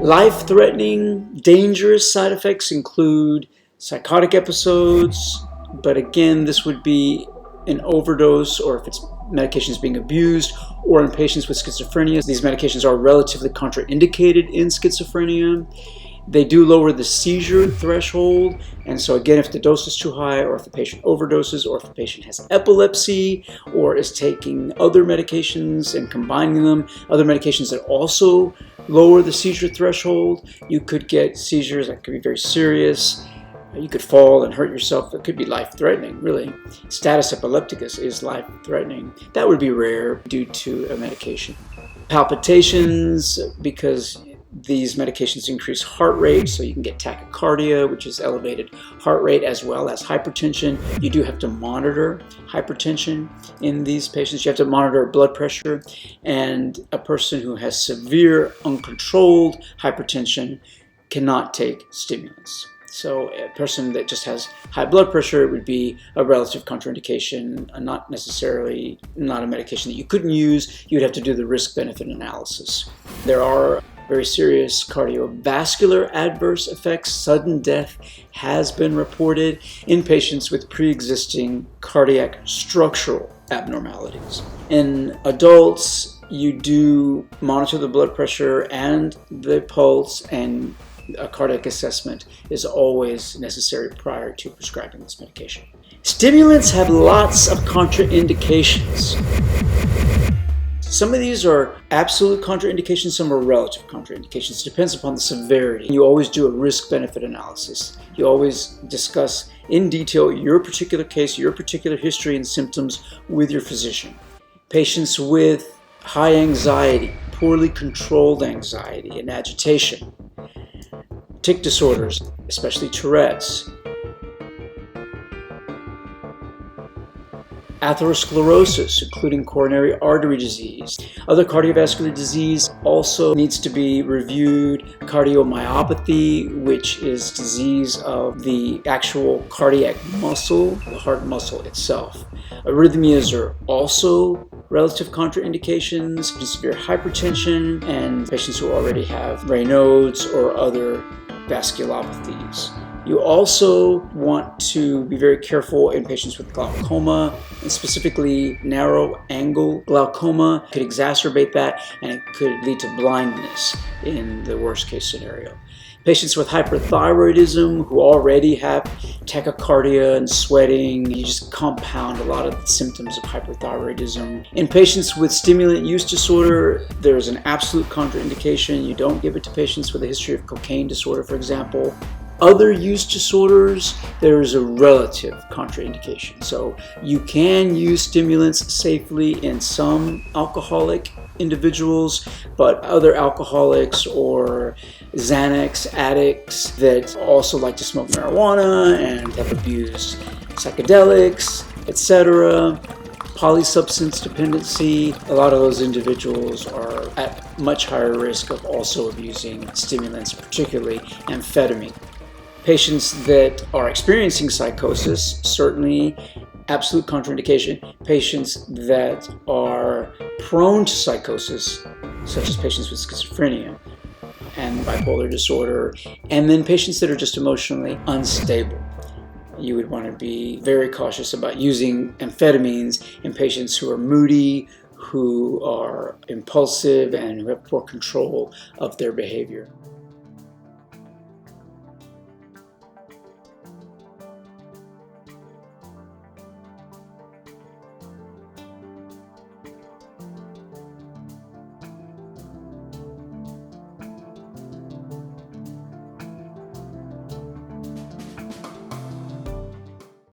Life-threatening, dangerous side effects include psychotic episodes, but again, this would be an overdose or if it's medications being abused, or in patients with schizophrenia. These medications are relatively contraindicated in schizophrenia. They do lower the seizure threshold, and so again, if the dose is too high, or if the patient overdoses, or if the patient has epilepsy, or is taking other medications and combining them, other medications that also lower the seizure threshold, you could get seizures that could be very serious. You could fall and hurt yourself. It could be life-threatening, really. Status epilepticus is life-threatening. That would be rare due to a medication. Palpitations, because these medications increase heart rate, so you can get tachycardia, which is elevated heart rate, as well as hypertension. You do have to monitor hypertension in these patients. You have to monitor blood pressure, and a person who has severe uncontrolled hypertension cannot take stimulants. So a person that just has high blood pressure would be a relative contraindication, not necessarily not a medication that you couldn't use. You would have to do the risk-benefit analysis. There are very serious cardiovascular adverse effects. Sudden death has been reported in patients with pre-existing cardiac structural abnormalities. In adults, you do monitor the blood pressure and the pulse, and a cardiac assessment is always necessary prior to prescribing this medication. Stimulants have lots of contraindications. Some of these are absolute contraindications, some are relative contraindications. It depends upon the severity. You always do a risk-benefit analysis. You always discuss in detail your particular case, your particular history and symptoms with your physician. Patients with high anxiety, poorly controlled anxiety and agitation, tic disorders, especially Tourette's, atherosclerosis, including coronary artery disease. Other cardiovascular disease also needs to be reviewed. Cardiomyopathy, which is disease of the actual cardiac muscle, the heart muscle itself. Arrhythmias are also relative contraindications, severe hypertension, and patients who already have Raynaud's or other vasculopathies. You also want to be very careful in patients with glaucoma, and specifically narrow angle glaucoma could exacerbate that, and it could lead to blindness in the worst case scenario. Patients with hyperthyroidism who already have tachycardia and sweating, you just compound a lot of the symptoms of hyperthyroidism. In patients with stimulant use disorder, there's an absolute contraindication. You don't give it to patients with a history of cocaine disorder, for example. Other use disorders, there is a relative contraindication. So you can use stimulants safely in some alcoholic individuals, but other alcoholics or Xanax addicts that also like to smoke marijuana and have abused psychedelics, etc., polysubstance dependency, a lot of those individuals are at much higher risk of also abusing stimulants, particularly amphetamine. Patients that are experiencing psychosis, certainly absolute contraindication. Patients that are prone to psychosis, such as patients with schizophrenia and bipolar disorder, and then patients that are just emotionally unstable. You would want to be very cautious about using amphetamines in patients who are moody, who are impulsive, and who have poor control of their behavior.